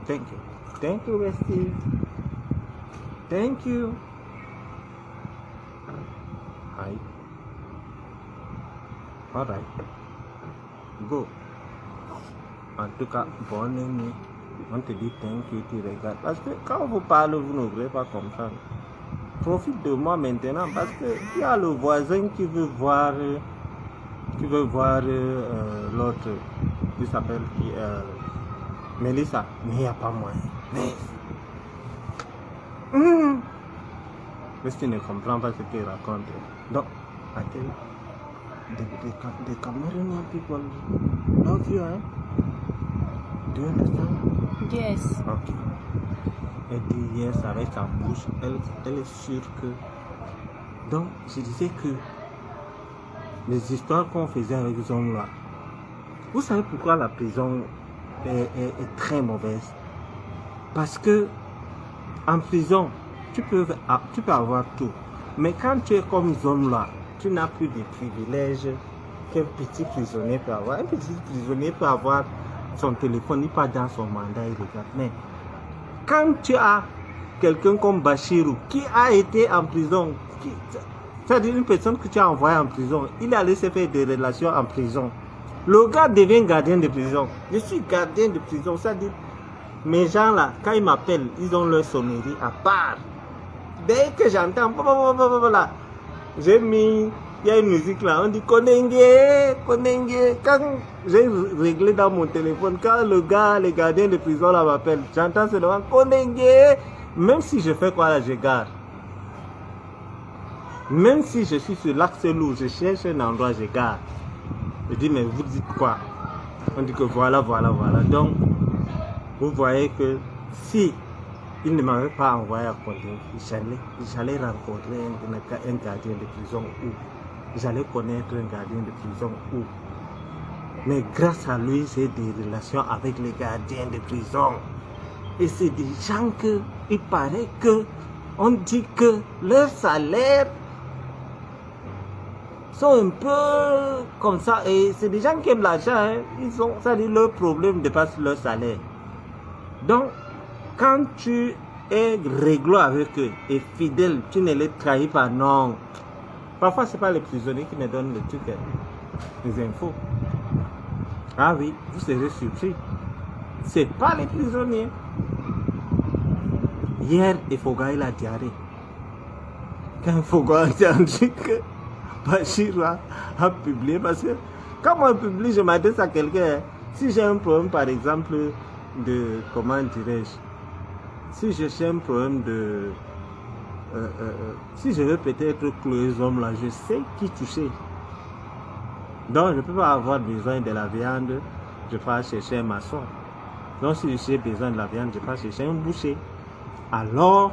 Thank you. Thank you, Bestie. Thank you. Hi. Alright. Go. En tout cas, bonne nuit. On te dit thank you, tu regardes. Parce que quand vous parlez, vous n'ouvrez pas comme ça. Profite de moi maintenant parce qu'il y a le voisin qui veut voir l'autre qui s'appelle Mélissa. Mais il n'y a pas moyen. Mais tu ne comprends pas ce qu'il raconte. Donc, the Cameroonian people love you, hein? Do you understand? Yes. Ok. Elle dit yes avec sa bouche. Elle est sûre que. Donc, je disais que les histoires qu'on faisait avec les hommes là. Vous savez pourquoi la prison est très mauvaise? Parce que en prison, tu peux avoir tout. Mais quand tu es comme les hommes là, tu n'as plus de privilèges qu'un petit prisonnier peut avoir. Un petit prisonnier peut avoir son téléphone, il part dans son mandat, il regarde. Mais quand tu as quelqu'un comme Bachirou qui a été en prison, c'est-à-dire une personne que tu as envoyée en prison, il allait se faire des relations en prison. Le gars devient gardien de prison. Je suis gardien de prison, c'est-à-dire mes gens là, quand ils m'appellent, ils ont leur sonnerie à part. Dès que j'entends, j'ai mis, il y a une musique là, on dit Konenge, Konenge. Quand j'ai réglé dans mon téléphone, quand le gardien de prison là m'appelle, j'entends seulement Konenge. Même si je fais quoi là, je garde. Même si je suis sur l'axe lourd, je cherche un endroit, je garde. Je dis, mais vous dites quoi? On dit que voilà. Donc, vous voyez que si il ne m'avait pas envoyé à Condé, j'allais rencontrer un gardien de prison ou j'allais connaître un gardien de prison ou. Mais grâce à lui, j'ai des relations avec les gardiens de prison. Et c'est des gens que, il paraît que, on dit que leur salaire sont un peu comme ça. Et c'est des gens qui aiment l'argent. Hein. Ils ont, ça dit, leur problème dépasse leur salaire. Donc, quand tu es réglo avec eux et fidèle, tu ne les trahis pas, non. Parfois, ce n'est pas les prisonniers qui me donnent le truc, les infos. Ah oui, vous serez surpris. Ce n'est pas les prisonniers. Hier, Ifoga, il a diarrhée. Quand Ifoga a dit que Bachir a publié, parce que quand moi je publie, je m'adresse à quelqu'un. Si j'ai un problème, par exemple, de, comment dirais-je, si j'ai un problème de, si je veux peut-être clouer les hommes là, je sais qui toucher. Donc je ne peux pas avoir besoin de la viande, je pars chercher un maçon. Donc si j'ai besoin de la viande, je pars chercher un boucher. Alors,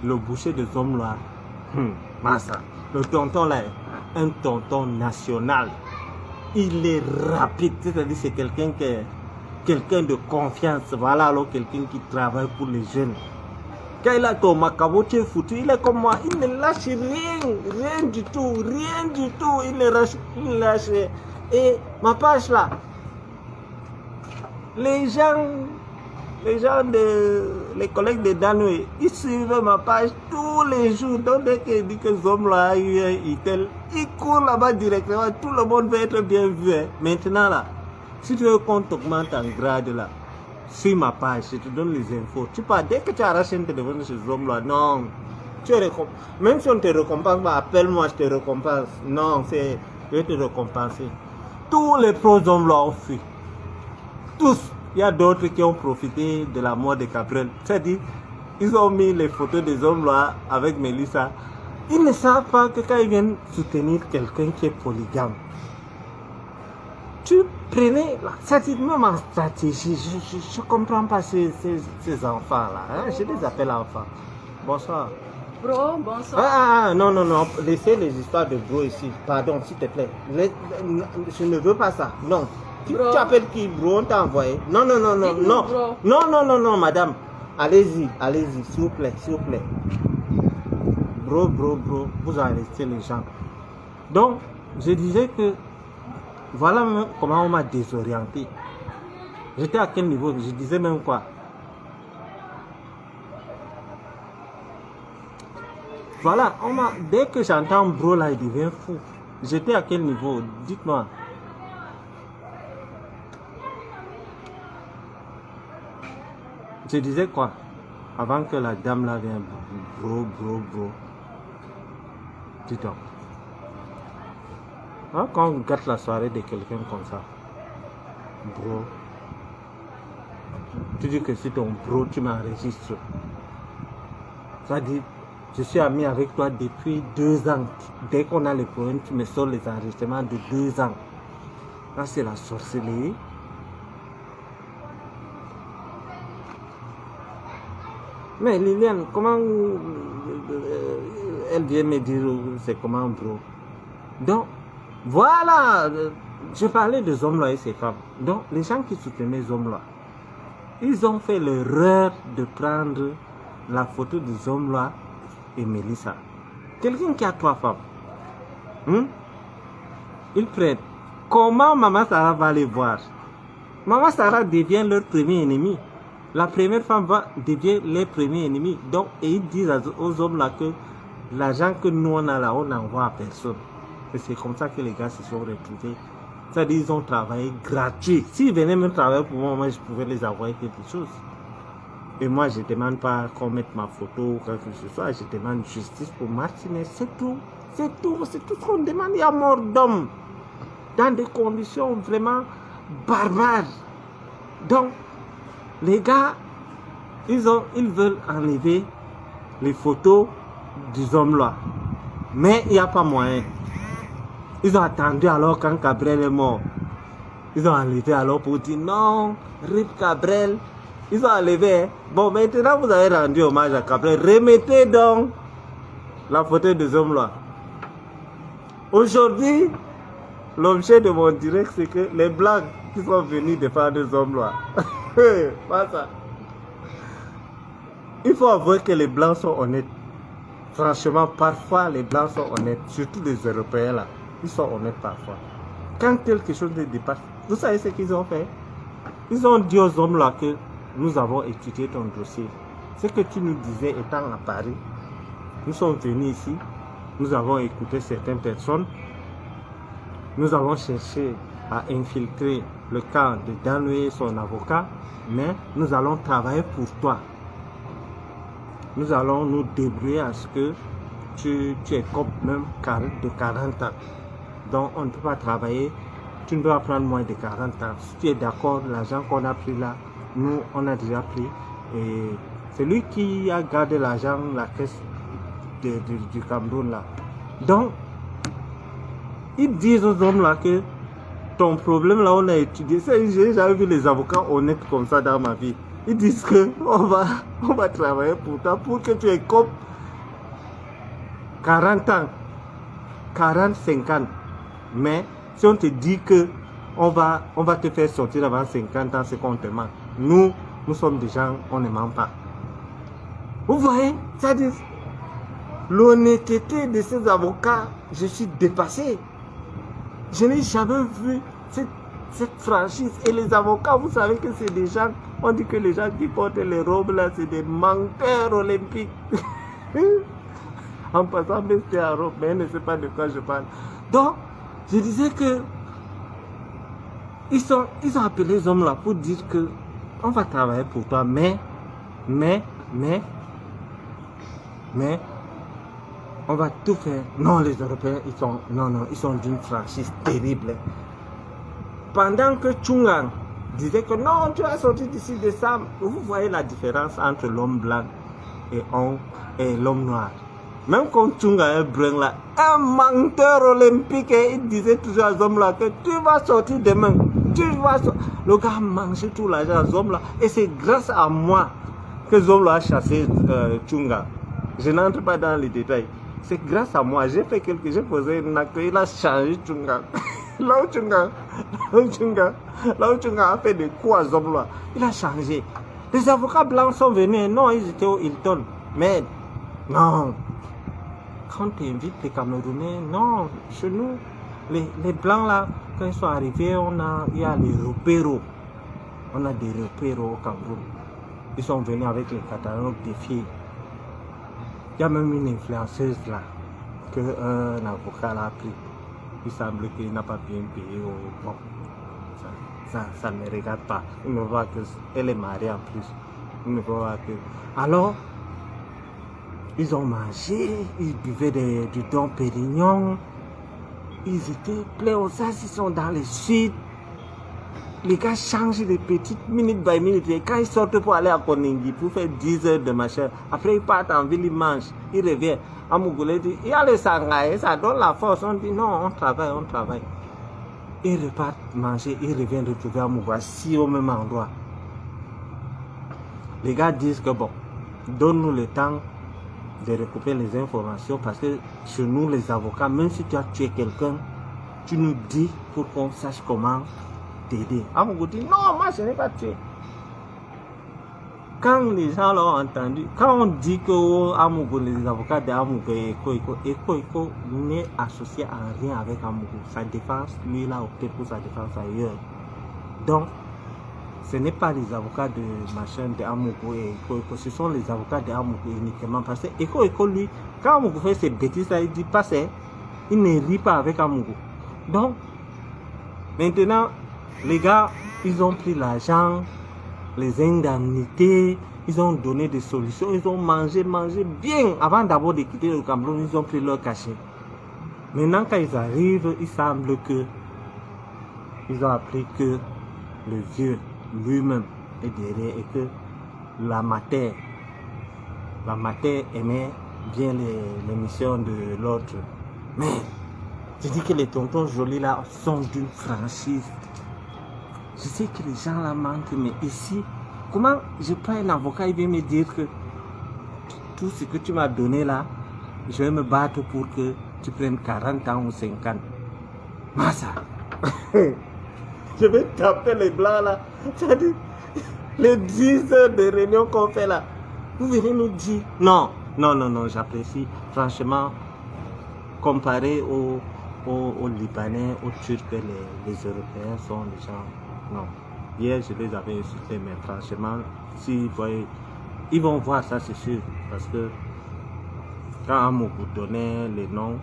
le boucher des hommes là, massa, le tonton là, un tonton national. Il est rapide, c'est-à-dire c'est quelqu'un de confiance. Voilà, alors quelqu'un qui travaille pour les jeunes. Quand il a ton macabo, tu es foutu, il est comme moi, il ne lâche rien du tout, il ne lâche rien. Et ma page là, les collègues de Danoé, ils suivent ma page tous les jours. Donc dès qu'il dit que les hommes là, ils courent là-bas directement, tout le monde veut être bien vu. Hein. Maintenant là, si tu veux qu'on t'augmente en grade là, suis ma page, je te donne les infos. Tu pars, dès que tu arraches un téléphone chez ces hommes là, non, tu es même si on te récompense, appelle-moi, je te récompense. Non, je vais te récompenser. Tous les pros hommes là ont fui. Tous. Il y a d'autres qui ont profité de la mort de Cabrel. C'est-à-dire, ils ont mis les photos des hommes là avec Mélissa. Ils ne savent pas que quand ils viennent soutenir quelqu'un qui est polygame, tu prenais, c'est-à-dire même en stratégie, je ne comprends pas ces enfants-là. Hein? Je les appelle enfants. Bonsoir. Bro, bonsoir. Non, laissez les histoires de bro ici. Pardon, s'il te plaît. Je ne veux pas ça. Non. Tu appelles qui, bro? On t'a envoyé. Non, madame. Allez-y, s'il vous plaît. Bro, vous arrêtez les gens. Donc, je disais que, voilà comment on m'a désorienté. J'étais à quel niveau? Je disais même quoi? Voilà, dès que j'entends bro là, il devient fou. J'étais à quel niveau? Dites-moi. Je disais quoi? Avant que la dame là vienne, bro. Dis donc. Hein, quand on gâte la soirée de quelqu'un comme ça, bro, tu dis que c'est ton bro, tu m'enregistres. Ça dit, je suis ami avec toi depuis 2 ans. Dès qu'on a les problèmes, tu me sors les enregistrements de 2 ans. Là, c'est la sorcellerie. Mais Liliane, comment elle vient me dire c'est comment, bro? Donc, voilà, je parlais des hommes là et ces femmes. Donc, les gens qui soutenaient les hommes là, ils ont fait l'erreur de prendre la photo des hommes là et Mélissa. Quelqu'un qui a 3 femmes, ils prennent. Comment Maman Sarah va les voir? Maman Sarah devient leur premier ennemi. La première femme devient leur premier ennemi. Donc, et ils disent aux hommes là que l'argent que nous on a là, on n'envoie à personne. Et c'est comme ça que les gars se sont retrouvés. C'est-à-dire qu'ils ont travaillé gratuit. S'ils venaient me travailler pour moi, je pouvais les envoyer quelque chose. Et moi, je ne demande pas qu'on mette ma photo ou quelque chose que ce soit. Je demande justice pour Martinez. C'est tout. C'est tout. C'est tout ce qu'on demande. Il y a mort d'homme. Dans des conditions vraiment barbares. Donc, les gars, ils veulent enlever les photos des hommes là. Mais il n'y a pas moyen. Ils ont attendu alors quand Gabriel est mort. Ils ont enlevé alors pour dire non, RIP Gabriel. Ils ont enlevé. Bon, maintenant vous avez rendu hommage à Gabriel. Remettez donc la photo des hommes là. Aujourd'hui, l'objet de mon direct, c'est que les blancs qui sont venus défendre les hommes là. Pas ça. Il faut avouer que les blancs sont honnêtes. Franchement, parfois les blancs sont honnêtes, surtout les Européens là. Ils sont honnêtes parfois. Quand quelque chose les dépasse, vous savez ce qu'ils ont fait? Ils ont dit aux hommes là que nous avons étudié ton dossier. Ce que tu nous disais étant à Paris, nous sommes venus ici, nous avons écouté certaines personnes, nous avons cherché à infiltrer le camp de Danoué et son avocat, mais nous allons travailler pour toi. Nous allons nous débrouiller à ce que tu es comme même de 40 ans. Donc on ne peut pas travailler, tu ne peux pas prendre moins de 40 ans. Si tu es d'accord, l'argent qu'on a pris là, nous on a déjà pris. Et c'est lui qui a gardé l'argent, la caisse du Cameroun là. Donc, ils disent aux hommes là que ton problème là on a étudié. J'ai jamais vu les avocats honnêtes comme ça dans ma vie. Ils disent que on va travailler pour toi pour que tu aies comme 40 ans, 40, 50. Mais si on te dit que on va te faire sortir avant 50 ans, c'est qu'on te ment. Nous sommes des gens, on ne ment pas. Vous voyez, ça dit l'honnêteté de ces avocats, je suis dépassé. Je n'ai jamais vu cette franchise. Et les avocats, vous savez que c'est des gens, on dit que les gens qui portent les robes là, c'est des menteurs olympiques. En passant, mais c'était à robe, mais elle ne sait pas de quoi je parle. Donc, je disais que ils ont appelé les hommes là pour dire que on va travailler pour toi, mais on va tout faire. Non, les Européens, ils sont d'une franchise terrible. Pendant que Tchungang disait que non, tu vas sortir d'ici décembre. Vous voyez la différence entre l'homme blanc et l'homme noir. Même quand Tchungang est brun là, un menteur olympique, et il disait toujours aux hommes là que tu vas sortir demain. Le gars mangeait tout l'argent aux hommes là. Et c'est grâce à moi que les hommes là a chassé Tchungang. Je n'entre pas dans les détails. C'est grâce à moi. J'ai fait j'ai posé une acte, il a changé Tchungang. Là où Tchungang a fait des coups à hommes là, il a changé. Les avocats blancs sont venus, non, ils étaient au Hilton. Mais non. Quand tu invites les Camerounais, non, chez nous, les blancs là, quand ils sont arrivés, il y a les repéros. On a des repéros au Cameroun. Ils sont venus avec les catalogues des filles. Il y a même une influenceuse là, qu'un avocat l'a pris. Il semble qu'il n'a pas bien payé. Bon, ça ne me regarde pas. Il ne voit qu'elle est mariée en plus. Il ne voit que... Alors, ils ont mangé, ils buvaient du Dom Pérignon. Ils étaient pleins aux as, ils sont dans le sud. Les gars changent de petites minutes by minute. Et quand ils sortent pour aller à Koningui, pour faire 10 heures de machin, après ils partent en ville, ils mangent, ils reviennent. À Mougoulé dit, il y a le sangaï, ça donne la force. On dit non, on travaille, on travaille. Ils repartent manger, ils reviennent retrouver à Mougoulé, assis au même endroit. Les gars disent que bon, donne-nous le temps de recouper les informations parce que chez nous, les avocats, même si tu as tué quelqu'un, tu nous dis pour qu'on sache comment t'aider. Amougou dit non, moi je n'ai pas tué. Quand les gens l'ont entendu, quand on dit que Amougou, les avocats de Amougou et Eko n'est associé à rien avec Amougou, sa défense, lui il a opté pour sa défense ailleurs. Donc, ce n'est pas les avocats de machin de Amougou et Eko, ce sont les avocats de Amougou uniquement. Parce que Eko, lui, quand Amougou fait ses bêtises, il dit pas ça, il ne rit pas avec Amougou. Donc, maintenant, les gars, ils ont pris l'argent, les indemnités, ils ont donné des solutions, ils ont mangé bien. Avant d'abord de quitter le Cameroun, ils ont pris leur cachet. Maintenant, quand ils arrivent, il semble que ils ont appris que le vieux lui-même est derrière et que la mater aimait bien l'émission de l'autre. Mais je dis que les tontons jolis là sont d'une franchise. Je sais que les gens là mentent, mais ici, comment je prends un avocat, il vient me dire que tout ce que tu m'as donné là, je vais me battre pour que tu prennes 40 ans ou 50. Massa, je vais taper les blancs là. C'est-à-dire, les 10 heures de réunion qu'on fait là, vous venez nous dire, non, j'apprécie, franchement, comparé aux Libanais, aux Turcs, les Européens sont les gens. Non, hier je les avais insultés, mais franchement, s'ils voyaient, ils vont voir ça, c'est sûr. Parce que quand Amougou donnait les noms,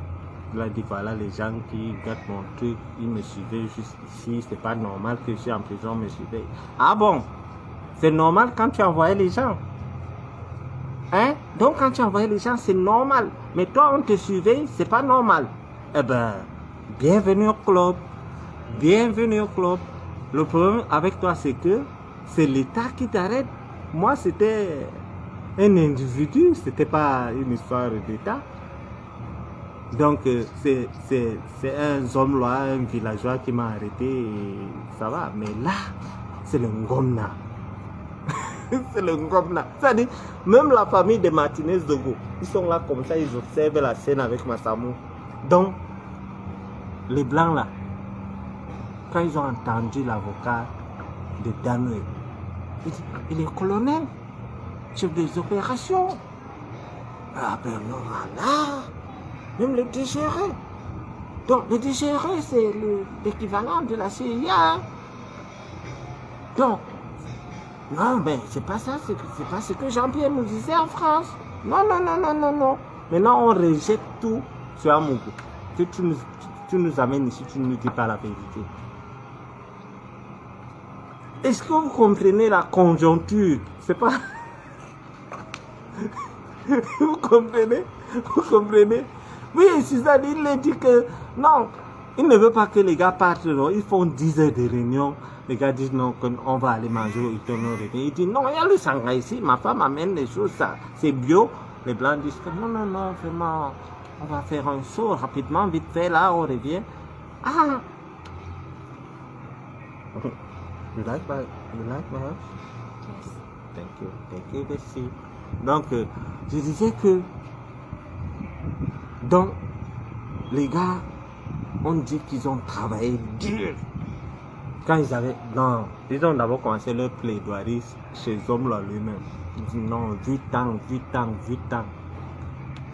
il a dit voilà les gens qui gâtent mon truc, ils me suivaient juste ici, c'est pas normal que je suis en prison, me suivaient. Ah bon, c'est normal quand tu envoyais les gens. Hein? Donc quand tu envoyais les gens, c'est normal. Mais toi, on te suivait, c'est pas normal. Eh ben, bienvenue au club. Bienvenue au club. Le problème avec toi, c'est que c'est l'État qui t'arrête. Moi, c'était un individu, c'était pas une histoire d'État. Donc, c'est un homme là, un villageois qui m'a arrêté et ça va. Mais là, c'est le Ngomna. C'est le Ngomna. C'est-à-dire, même la famille de Martinez Dogo, ils sont là comme ça, ils observent la scène avec Massamou. Donc, les Blancs là, quand ils ont entendu l'avocat de Danoué, il est colonel, chef des opérations. Ah ben non, là, même le DGRE. Donc le DGRE, c'est l'équivalent de la CIA. Donc, non, mais c'est pas ça, c'est pas ce que Jean-Pierre nous disait en France. Non. Maintenant, on rejette tout sur Amougou. Que tu nous amènes ici, tu ne nous dis pas la vérité. Est-ce que vous comprenez la conjoncture? C'est pas... Vous comprenez? Oui, c'est-à-dire, il a dit que non, il ne veut pas que les gars partent. Non. Ils font 10 heures de réunion. Les gars disent non, on va aller manger au Itono. Il dit non, il y a le sangha ici. Ma femme amène les choses, ça, c'est bio. Les blancs disent que non, vraiment, on va faire un saut rapidement, vite fait, là, on revient. Ah! You like my house? Yes. Thank you, Bessie. Donc, je disais que, donc, les gars ont dit qu'ils ont travaillé dur. Quand ils avaient, non, ils ont d'abord commencé leur plaidoirie chez l'homme là lui-même. Ils disent non, 8 ans.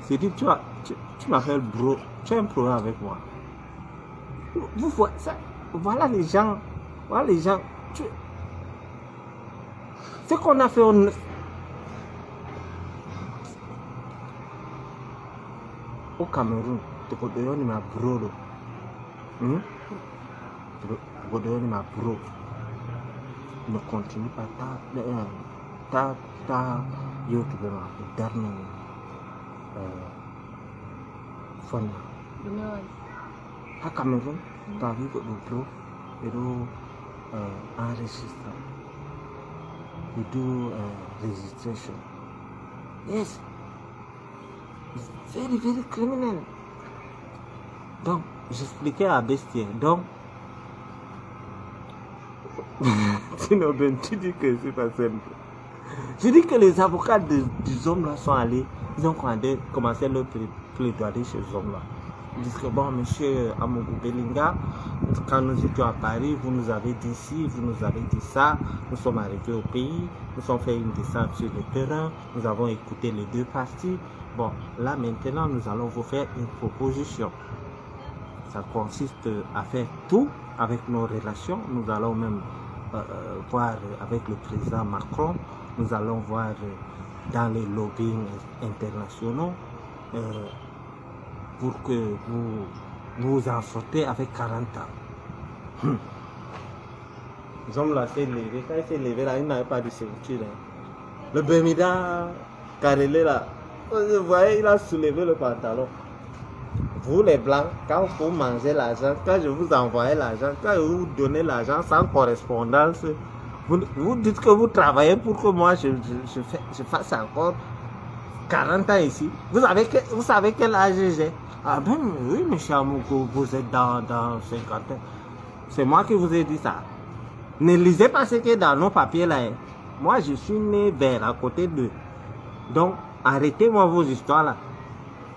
C'est dit, tu m'appelles bro, tu as un problème avec moi. Vous voyez ça, voilà les gens. Ce qu'on a fait, au Cameroun, tu peux donner ma bro. Tu peux donner ma bro. Ne continue pas ta YouTube dernier fond. À Cameroun, tu as vu que le bro est enregistré. You do registration. Yes. It's very, very criminal. Donc, j'expliquais à Bestier. Donc, sinon, ben, tu dis que c'est pas simple. Je dis que les avocats des hommes là sont allés, ils ont commencé leur plaidoyer chez les hommes là. Ils disent que bon, monsieur Amougou Belinga, quand nous étions à Paris, vous nous avez dit ci, vous nous avez dit ça, nous sommes arrivés au pays, nous avons fait une descente sur le terrain, nous avons écouté les deux parties. Bon, là maintenant, nous allons vous faire une proposition. Ça consiste à faire tout avec nos relations. Nous allons même voir avec le président Macron, nous allons voir dans les lobbying internationaux pour que vous en sortez avec 40 ans. Les hommes là s'est levé. Quand il s'est levé là, il n'avait pas de ceinture. Le Bermuda carrelé là, vous voyez, il a soulevé le pantalon. Vous les blancs, quand vous mangez l'argent, quand je vous envoie l'argent, quand je vous donne l'argent sans correspondance, vous dites que vous travaillez pour que moi je fasse encore 40 ans ici. Vous savez quel âge j'ai? Ah ben oui, monsieur Amougou, vous êtes dans 50 ans. C'est moi qui vous ai dit ça. Ne lisez pas ce qui est dans nos papiers là. Moi, je suis né vers à côté d'eux. Donc, arrêtez-moi vos histoires là.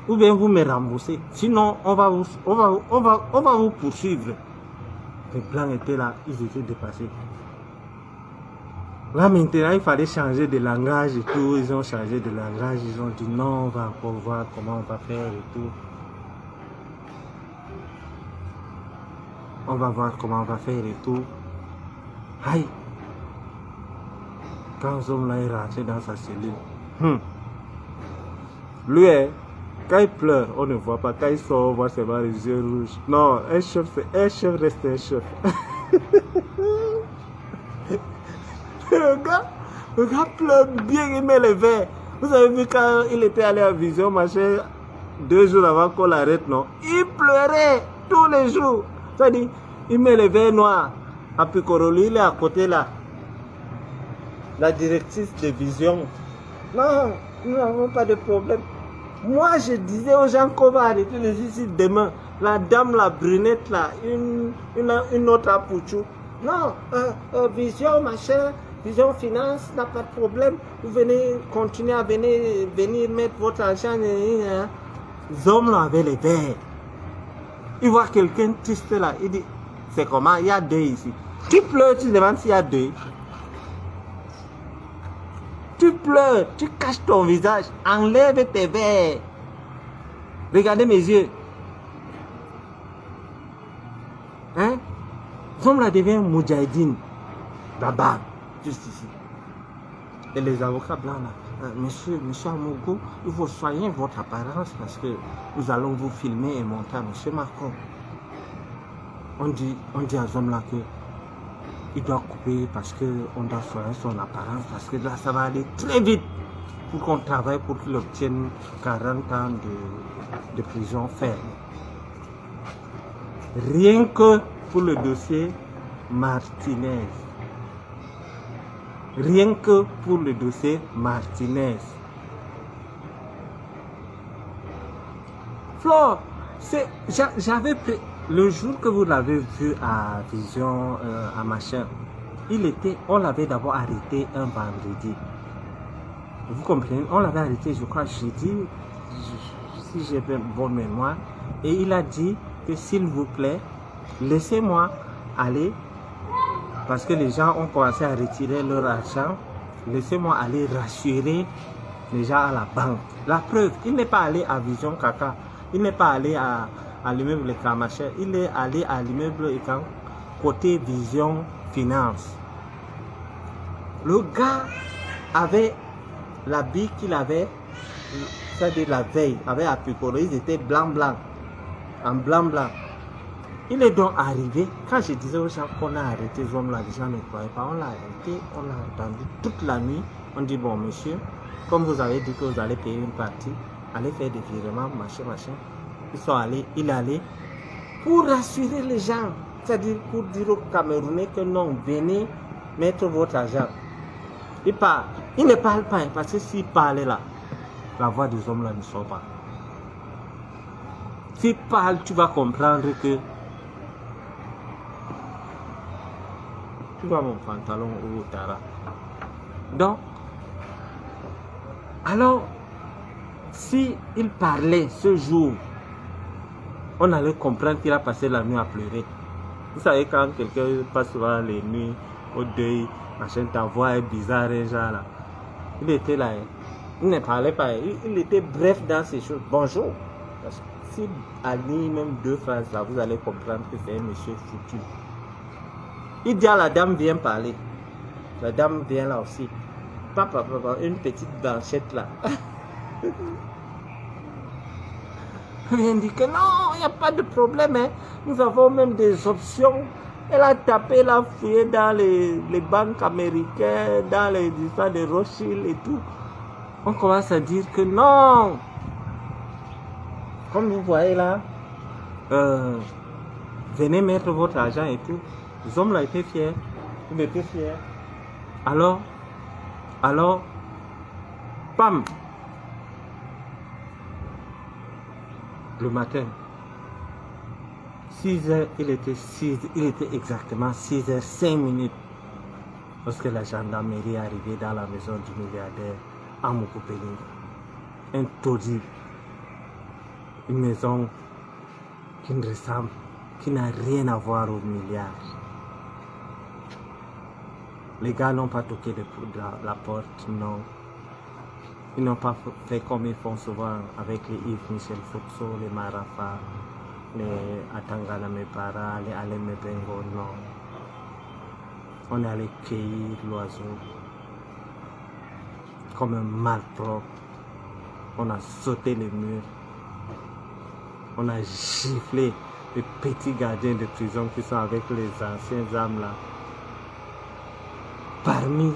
Ou bien vous me remboursez. Sinon, on va vous poursuivre. Les blancs étaient là, ils étaient dépassés. Là maintenant, il fallait changer de langage et tout. Ils ont changé de langage. Ils ont dit non, on va encore voir comment on va faire et tout. On va voir comment on va faire et tout. Aïe. Quand ce homme-là est rentré dans sa cellule, lui, quand il pleure, on ne voit pas. Quand il sort, on voit seulement les yeux rouges. Non, un chef reste un chef. Le gars pleure bien, il met le verre. Vous avez vu quand il était allé à Vision, machin, 2 jours avant qu'on l'arrête, non? Il pleurait tous les jours. C'est-à-dire, il met le verre noir. À Picoroli, il est à côté là. La directrice de Vision. Non, nous n'avons pas de problème. Moi, je disais aux gens qu'on va arrêter les ici demain. La dame, la brunette là, une autre à Pouchou. Non, Vision, machin, Vision Finance, n'a pas de problème. Vous venez continuer à venir mettre votre argent. Les hommes là avaient les verres. Il voit quelqu'un triste là. Il dit, c'est comment? Il y a 2 ici. Tu pleures, tu demandes s'il y a 2. Tu pleures, tu caches ton visage. Enlève tes verres. Regardez mes yeux. Hein? L'homme là devient Moudjahidine. Là-bas, juste ici. Et les avocats blancs là. Monsieur Amougou, il faut soigner votre apparence parce que nous allons vous filmer et monter à monsieur Macron. On dit à ce homme-là que il doit couper parce qu'on doit soigner son apparence, parce que là ça va aller très vite pour qu'on travaille pour qu'il obtienne 40 ans de prison ferme. Rien que pour le dossier Martinez. Rien que pour le dossier Martinez. Flore, j'avais pris... Le jour que vous l'avez vu à Vision, à machin, on l'avait d'abord arrêté un vendredi. Vous comprenez? On l'avait arrêté, je crois, jeudi, si j'ai bien bonne mémoire. Et il a dit que s'il vous plaît, laissez-moi aller, parce que les gens ont commencé à retirer leur argent. Laissez-moi aller rassurer les gens à la banque. La preuve, il n'est pas allé à Vision Caca. Il n'est pas allé à l'immeuble Kamacher, il est allé à l'immeuble côté Vision Finance. Le gars avait l'habit qu'il avait, c'est-à-dire la veille, avec Apicoro, ils étaient blanc-blanc, en blanc-blanc. Il est donc arrivé, quand je disais aux gens qu'on a arrêté ces hommes-là, les gens ne croyaient pas, on l'a arrêté, on l'a entendu toute la nuit. On dit, bon monsieur, comme vous avez dit que vous allez payer une partie, allez faire des virements, machin. Ils sont allés, il allait pour rassurer les gens, c'est-à-dire pour dire aux Camerounais que non, venez mettre votre argent. Il parle, il ne parle pas, parce que s'il parlait là, la voix des hommes là ne sort pas. S'il parle, tu vas comprendre que tu vois mon pantalon au Tara. Donc, alors, si il parlait ce jour, on allait comprendre qu'il a passé la nuit à pleurer. Vous savez, quand quelqu'un passe souvent les nuits au deuil, machin, ta voix est bizarre, genre là. Il était là, il ne parlait pas, il était bref dans ces choses. Bonjour. Parce que si aligne même deux phrases là, vous allez comprendre que c'est un monsieur foutu. Il dit à la dame, viens parler. La dame vient là aussi. Papa, une petite blanchette là. Elle dit que non, il n'y a pas de problème. Hein. Nous avons même des options. Elle a tapé, elle a fouillé dans les banques américaines, dans les histoires de Rothschild et tout. On commence à dire que non. Comme vous voyez là, venez mettre votre argent et tout. Les hommes là étaient fiers. Ils étaient fiers. Alors, pam. Le matin, 6h, il était exactement 6h05 lorsque la gendarmerie est arrivée dans la maison du milliardaire à Mokopéling. Un taudis, une maison qui ne ressemble, qui n'a rien à voir au milliard. Les gars n'ont pas toqué la porte, non. Ils n'ont pas fait comme ils font souvent avec les Yves Michel Foutso, les Marafa, les Atangana Mepara, les Alain Mebengo, non. On est allé cueillir l'oiseau comme un malpropre. On a sauté les murs. On a giflé les petits gardiens de prison qui sont avec les anciens âmes là. Parmi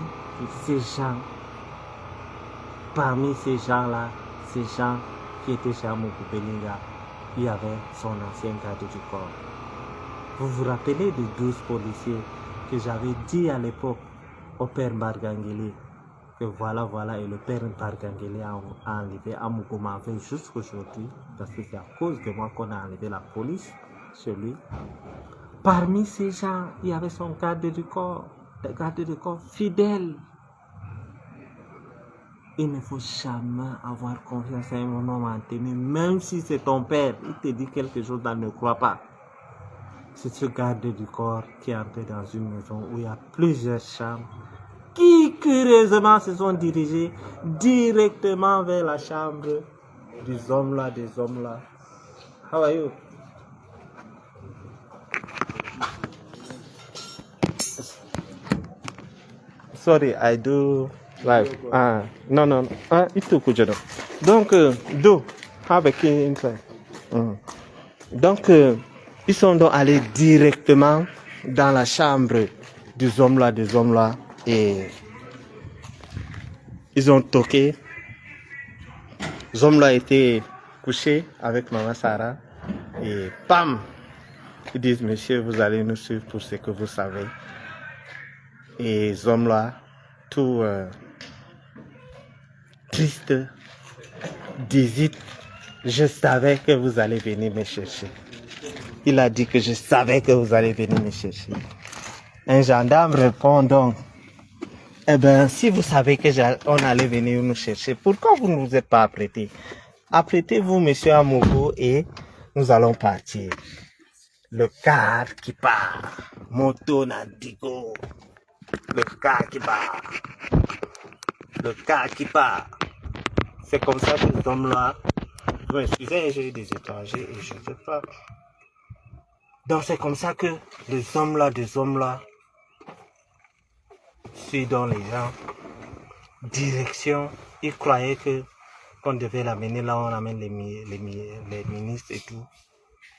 ces gens-là, ces gens qui étaient chez Mokopélinga, il y avait son ancien garde du corps. Vous vous rappelez des 12 policiers que j'avais dit à l'époque au père Bargangeli que voilà, et le père Bargangeli a enlevé Amoukoumave jusqu'aujourd'hui, parce que c'est à cause de moi qu'on a enlevé la police chez lui. Parmi ces gens, il y avait son garde du corps fidèle. Il ne faut jamais avoir confiance à un homme entêté, même si c'est ton père, il te dit quelque chose, ne crois pas. C'est ce garde du corps qui est entré dans une maison où il y a plusieurs chambres qui curieusement se sont dirigés directement vers la chambre des hommes là. How are you? Sorry, I do live. No. It's too good. Donc, avec inside. Donc, ils sont donc allés directement dans la chambre des hommes là, et ils ont toqué. Les hommes là étaient couchés avec maman Sarah et pam, ils disent monsieur, vous allez nous suivre pour ce que vous savez. Et les hommes là, tout triste, disent, je savais que vous allez venir me chercher. Il a dit que je savais que vous allez venir me chercher. Un gendarme répond donc, eh bien, si vous savez qu'on allait venir nous chercher, pourquoi vous ne vous êtes pas apprêté? Apprêtez-vous, monsieur Amogo, et nous allons partir. Le car qui part, moto Nandigo. Le car qui part. C'est comme ça que ces hommes-là, excusez, j'ai eu des étrangers et je ne sais pas. Donc c'est comme ça que des hommes là, suivent dans les gens, direction, ils croyaient que qu'on devait l'amener là, on amène les ministres et tout.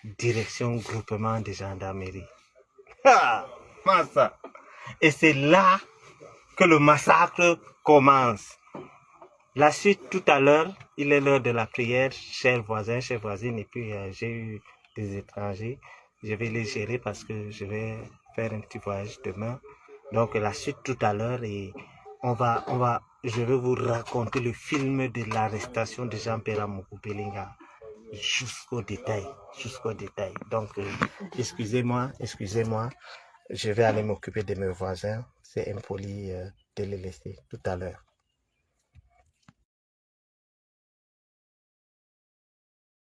Direction groupement de gendarmerie. Ah, massa. Et c'est là que le massacre commence. La suite, tout à l'heure, il est l'heure de la prière, chers voisins, chères voisines, et puis j'ai eu des étrangers. Je vais les gérer parce que je vais faire un petit voyage demain. Donc la suite tout à l'heure, et je vais vous raconter le film de l'arrestation de Jean-Pierre Mokoupelinga jusqu'au détail, Donc excusez-moi, je vais aller m'occuper de mes voisins. C'est impoli de les laisser tout à l'heure.